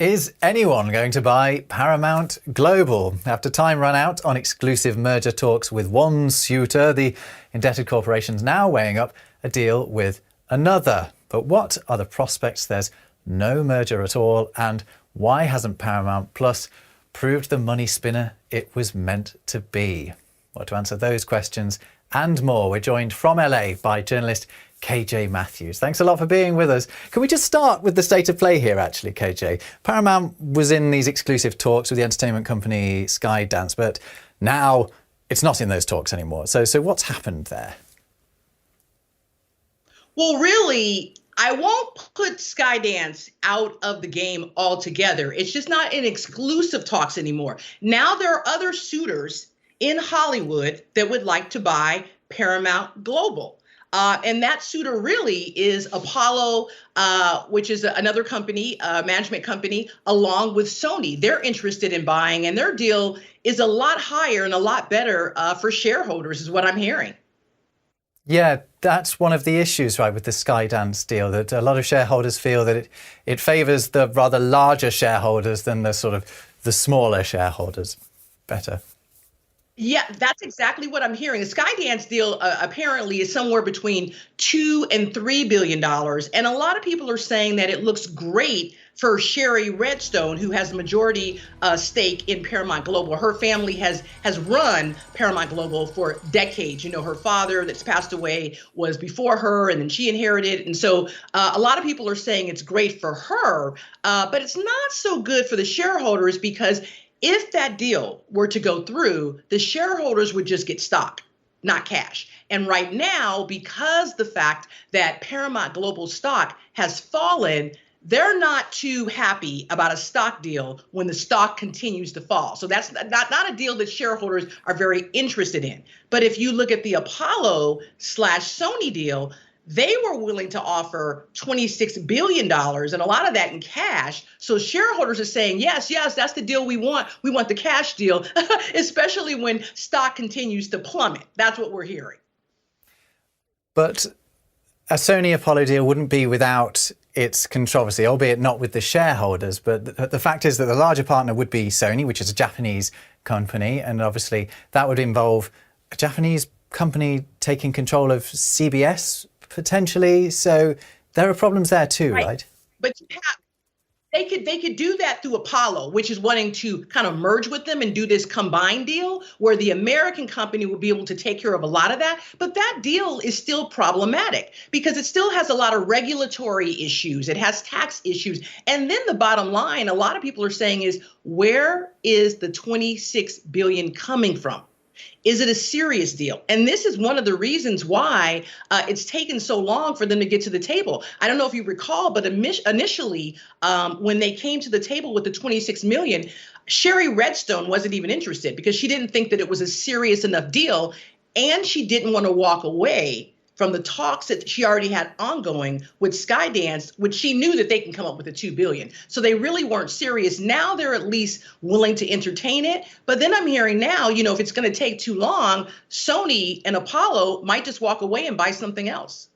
Is anyone going to buy Paramount Global? After time run out on exclusive merger talks with one suitor, the indebted corporation's now weighing up a deal with another. But what are the prospects? There's no merger at all. And why hasn't Paramount Plus proved the money spinner it was meant to be? Well, to answer those questions and more, we're joined from LA by journalist KJ Matthews. Thanks a lot for being with us. Can we just start with the state of play here, actually, KJ? Paramount was in these exclusive talks with the entertainment company Skydance, but now it's not in those talks anymore. So what's happened there? Well, really, I won't put Skydance out of the game altogether. It's just not in exclusive talks anymore. Now there are other suitors in Hollywood that would like to buy Paramount Global. And that suitor really is Apollo, which is another company, management company, along with Sony. They're interested in buying, and their deal is a lot higher and a lot better for shareholders, is what I'm hearing. Yeah, that's one of the issues, right, with the Skydance deal, that a lot of shareholders feel that it favours the rather larger shareholders than the sort of the smaller shareholders better. Yeah, that's exactly what I'm hearing. The Skydance deal apparently is somewhere between $2 and $3 billion. And a lot of people are saying that it looks great for Sherry Redstone, who has a majority stake in Paramount Global. Her family has run Paramount Global for decades. You know, her father that's passed away was before her, and then she inherited. And so a lot of people are saying it's great for her, but it's not so good for the shareholders, because if that deal were to go through, the shareholders would just get stock, not cash. And right now, because the fact that Paramount Global stock has fallen, they're not too happy about a stock deal when the stock continues to fall. So that's not a deal that shareholders are very interested in. But if you look at the Apollo/Sony deal, they were willing to offer $26 billion, and a lot of that in cash. So shareholders are saying, yes, that's the deal we want. We want the cash deal, especially when stock continues to plummet. That's what we're hearing. But a Sony Apollo deal wouldn't be without its controversy, albeit not with the shareholders. But the fact is that the larger partner would be Sony, which is a Japanese company. And obviously that would involve a Japanese company taking control of CBS, potentially. So there are problems there too, right? But they could do that through Apollo, which is wanting to kind of merge with them and do this combined deal where the American company will be able to take care of a lot of that. But that deal is still problematic because it still has a lot of regulatory issues. It has tax issues. And then the bottom line, a lot of people are saying, is where is the $26 billion coming from? Is it a serious deal? And this is one of the reasons why it's taken so long for them to get to the table. I don't know if you recall, but initially, when they came to the table with the $26 million, Sherry Redstone wasn't even interested because she didn't think that it was a serious enough deal. And she didn't want to walk away from the talks that she already had ongoing with Skydance, which she knew that they can come up with the $2 billion. So they really weren't serious. Now they're at least willing to entertain it. But then I'm hearing now, you know, if it's going to take too long, Sony and Apollo might just walk away and buy something else.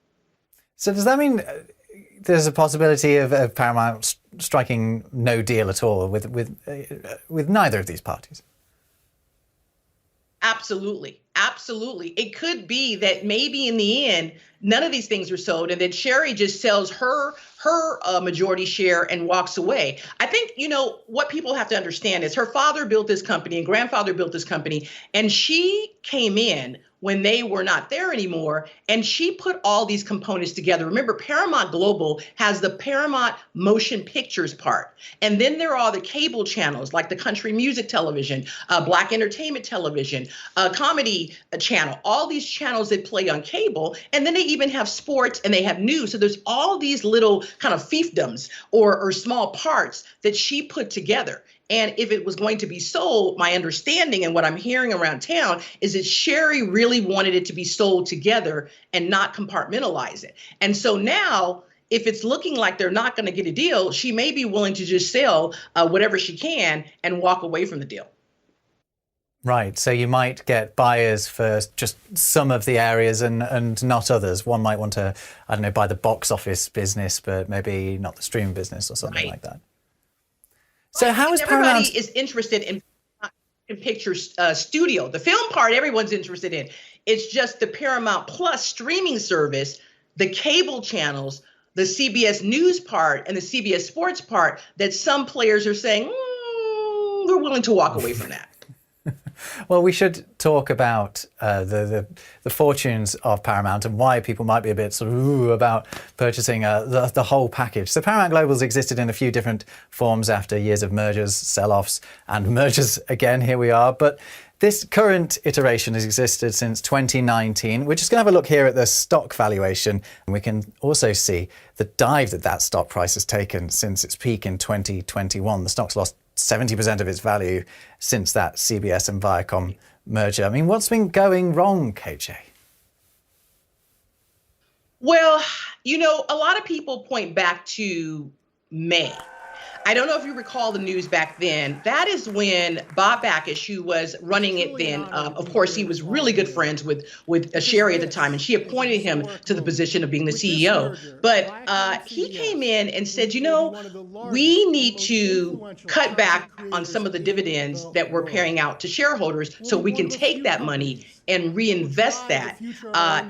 So does that mean there's a possibility of Paramount striking no deal at all with neither of these parties? Absolutely. Absolutely. It could be that maybe in the end, none of these things are sold, and then Sherry just sells her majority share and walks away. I think, you know, what people have to understand is her father built this company and grandfather built this company, and she came in when they were not there anymore, and she put all these components together. Remember, Paramount Global has the Paramount Motion Pictures part, and then there are the cable channels like the Country Music Television, Black Entertainment Television, Comedy Channel, all these channels that play on cable, and then they even have sports and they have news. So there's all these little kind of fiefdoms or small parts that she put together. And if it was going to be sold, my understanding and what I'm hearing around town is that Sherry really wanted it to be sold together and not compartmentalize it. And so now, if it's looking like they're not going to get a deal, she may be willing to just sell whatever she can and walk away from the deal. Right, so you might get buyers for just some of the areas and not others. One might want to, I don't know, buy the box office business, but maybe not the streaming business or something like that. So how is Everybody Paramount? is interested in picture studio. The film part, everyone's interested in. It's just the Paramount Plus streaming service, the cable channels, the CBS News part, and the CBS Sports part that some players are saying, we're willing to walk away from that. Well, we should talk about the fortunes of Paramount and why people might be a bit sort of about purchasing the whole package. So Paramount Global's existed in a few different forms after years of mergers, sell-offs, and mergers again. Here we are. But this current iteration has existed since 2019. We're just going to have a look here at the stock valuation, and we can also see the dive that stock price has taken since its peak in 2021. The stock's lost 70% of its value since that CBS and Viacom merger. I mean, what's been going wrong, KJ? Well, a lot of people point back to May. I don't know if you recall the news back then. That is when Bob Bakish, who was running it then, of course, he was really good friends with Sherry at the time, and she appointed him to the position of being the CEO. But he came in and said, we need to cut back on some of the dividends that we're paying out to shareholders so we can take that money and reinvest that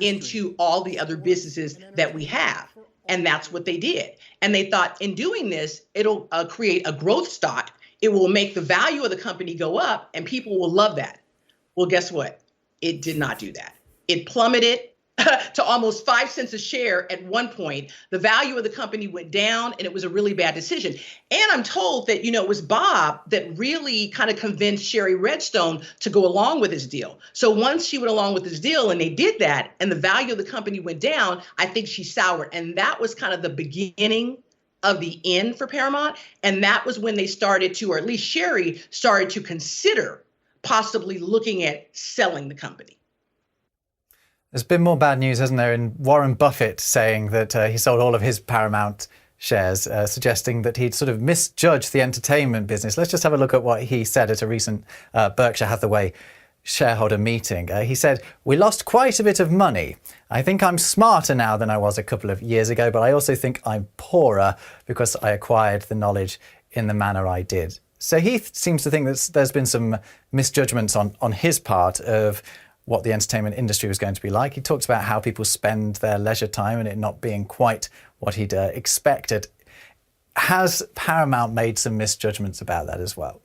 into all the other businesses that we have. And that's what they did. And they thought in doing this, it'll create a growth stock. It will make the value of the company go up and people will love that. Well, guess what? It did not do that. It plummeted to almost 5 cents a share at one point. The value of the company went down and it was a really bad decision. And I'm told that, it was Bob that really kind of convinced Sherry Redstone to go along with his deal. So once she went along with his deal and they did that and the value of the company went down, I think she soured. And that was kind of the beginning of the end for Paramount. And that was when they started to, or at least Sherry started to consider possibly looking at selling the company. There's been more bad news, hasn't there, in Warren Buffett saying that he sold all of his Paramount shares, suggesting that he'd sort of misjudged the entertainment business. Let's just have a look at what he said at a recent Berkshire Hathaway shareholder meeting. He said, "We lost quite a bit of money. I think I'm smarter now than I was a couple of years ago, but I also think I'm poorer because I acquired the knowledge in the manner I did." So he seems to think that there's been some misjudgments on his part of what the entertainment industry was going to be like. He talks about how people spend their leisure time and it not being quite what he'd expected. Has Paramount made some misjudgments about that as well?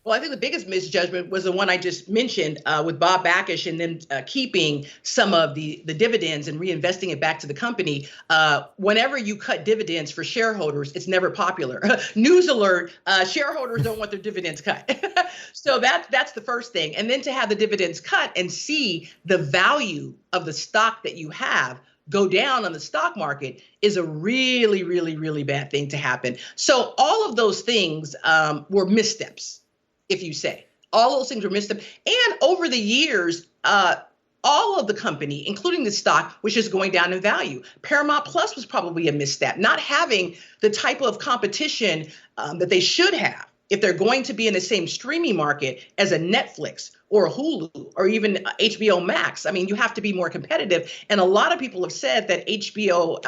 Well, I think the biggest misjudgment was the one I just mentioned with Bob Bakish and then keeping some of the dividends and reinvesting it back to the company. Whenever you cut dividends for shareholders, it's never popular. News alert, shareholders don't want their dividends cut. So that's the first thing. And then to have the dividends cut and see the value of the stock that you have go down on the stock market is a really, really, really bad thing to happen. So all of those things were missteps. If you say all those things were missteps. And over the years, all of the company, including the stock, was just going down in value. Paramount Plus was probably a misstep, not having the type of competition that they should have if they're going to be in the same streaming market as a Netflix or a Hulu or even HBO Max. I mean, you have to be more competitive. And a lot of people have said that HBO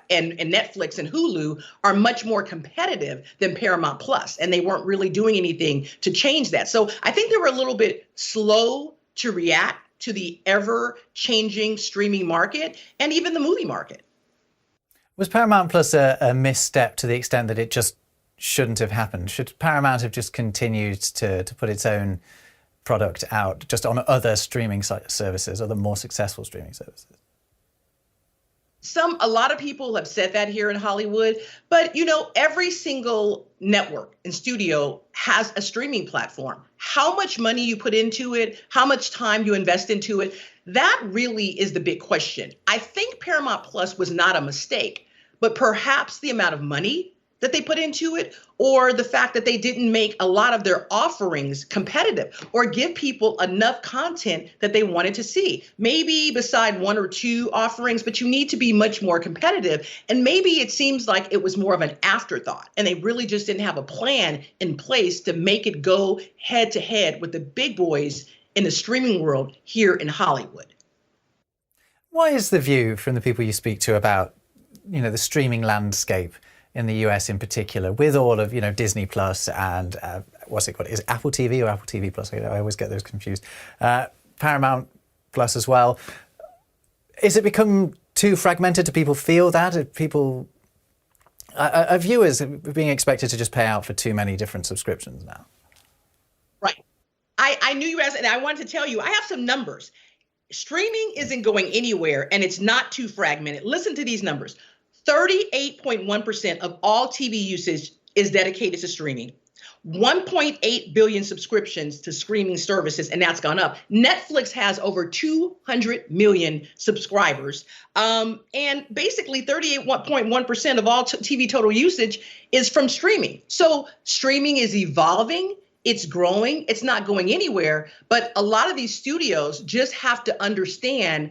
and Netflix and Hulu are much more competitive than Paramount Plus, and they weren't really doing anything to change that. So I think they were a little bit slow to react to the ever-changing streaming market and even the movie market. Was Paramount Plus a misstep to the extent that it just shouldn't have happened? Should Paramount have just continued to put its own product out just on other streaming services, other more successful streaming services? A lot of people have said that here in Hollywood, but every single network and studio has a streaming platform. How much money you put into it, how much time you invest into it, that really is the big question. I think Paramount Plus was not a mistake, but perhaps the amount of money that they put into it, or the fact that they didn't make a lot of their offerings competitive or give people enough content that they wanted to see. Maybe beside one or two offerings, but you need to be much more competitive. And maybe it seems like it was more of an afterthought and they really just didn't have a plan in place to make it go head to head with the big boys in the streaming world here in Hollywood. Why is the view from the people you speak to about, the streaming landscape in the US in particular, with all of, Disney Plus and what's it called? Is it Apple TV or Apple TV Plus? I always get those confused. Paramount Plus as well. Is it become too fragmented? Do people feel that? Are viewers being expected to just pay out for too many different subscriptions now? Right. I knew you were asking, and I wanted to tell you, I have some numbers. Streaming isn't going anywhere, and it's not too fragmented. Listen to these numbers. 38.1% of all TV usage is dedicated to streaming. 1.8 billion subscriptions to streaming services, and that's gone up. Netflix has over 200 million subscribers. And basically 38.1% of all TV total usage is from streaming. So streaming is evolving. It's growing. It's not going anywhere. But a lot of these studios just have to understand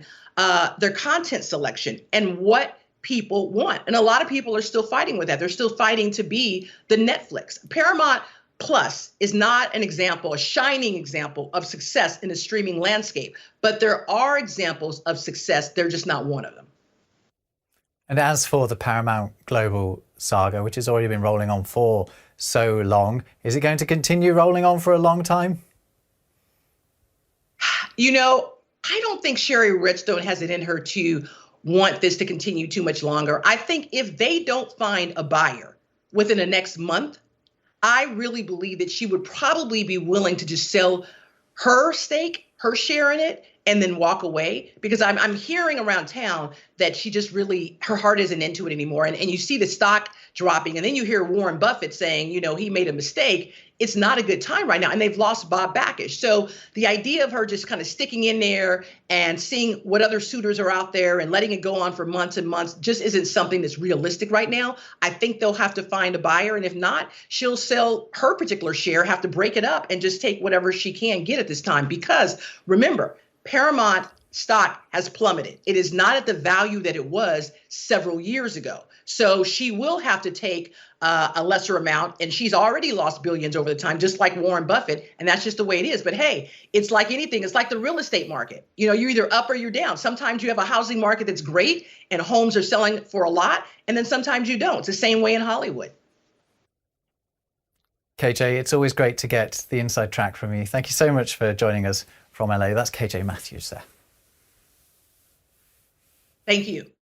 their content selection and what people want. And a lot of people are still fighting with that. They're still fighting to be the Netflix. Paramount Plus is not an example, a shining example of success in the streaming landscape. But there are examples of success. They're just not one of them. And as for the Paramount Global saga, which has already been rolling on for so long, is it going to continue rolling on for a long time? I don't think Sherry Redstone has it in her to want this to continue too much longer. I think if they don't find a buyer within the next month, I really believe that she would probably be willing to just sell her stake, her share in it, and then walk away, because I'm hearing around town that she just really, her heart isn't into it anymore. And you see the stock dropping, and then you hear Warren Buffett saying, he made a mistake. It's not a good time right now. And they've lost Bob Bakish. So the idea of her just kind of sticking in there and seeing what other suitors are out there and letting it go on for months and months just isn't something that's realistic right now. I think they'll have to find a buyer. And if not, she'll sell her particular share, have to break it up and just take whatever she can get at this time. Because remember, Paramount stock has plummeted. It is not at the value that it was several years ago. So she will have to take a lesser amount, and she's already lost billions over the time, just like Warren Buffett, and that's just the way it is. But hey, it's like anything. It's like the real estate market. You're either up or you're down. Sometimes you have a housing market that's great and homes are selling for a lot, and then sometimes you don't. It's the same way in Hollywood. KJ, it's always great to get the inside track from you. Thank you so much for joining us from LA. That's KJ Matthews there. Thank you.